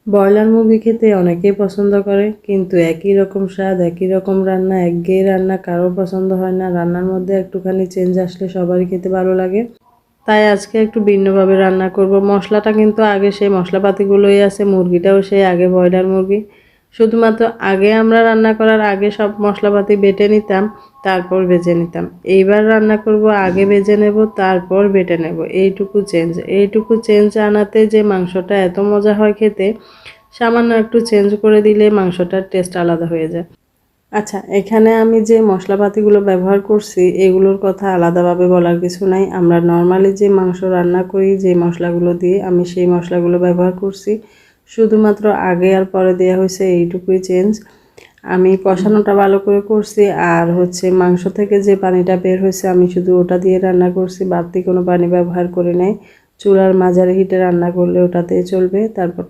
Broiler মুরগি খেতে অনেকেই পছন্দ করে, কিন্তু একই রকম স্বাদ, একই রকম রান্না, একঘেয়ে রান্না কারো পছন্দ হয় না। রান্নার মধ্যে একটুখানি চেঞ্জ আসলে সবারই খেতে ভালো লাগে। তাই আজকে একটু ভিন্নভাবে রান্না করব। মশলাটা কিন্তু আগে সেই মশলাপাতিগুলোই আছে, মুরগিটাও সেই আগে ব্রয়লার মুরগি। শুধুমাত্র আগে আমরা রান্না করার আগে সব মশলাপাতি বেটে নিতাম, তারপর ভেজে নিতাম। এইবার রান্না করব আগে ভেজে নেব, তারপর বেটে নেব। এইটুকু চেঞ্জ আনাতে যে মাংসটা এত মজা হয় খেতে, সামান্য একটু চেঞ্জ করে দিলে মাংসটার টেস্ট আলাদা হয়ে যায়। আচ্ছা, এখানে আমি যে মশলাপাতিগুলো ব্যবহার করছি এগুলোর কথা আলাদাভাবে বলার কিছু নাই। আমরা নর্মালি যে মাংস রান্না করি যে মশলাগুলো দিয়ে, আমি সেই মশলাগুলো ব্যবহার করছি। শুধুমাত্র আগে আর পরে দেওয়া হয়েছে, এইটুকুই চেঞ্জ। আমি কষানোটা ভালো করে করছি, আর মাংস থেকে যে পানিটা বের হয়েছে আমি শুধু ওটা দিয়ে রান্না করছি, বাড়তি কোনো পানি ব্যবহার করি নাই। চুলার মাঝারি হিটে রান্না করলে ওটাতেই চলবে। তারপর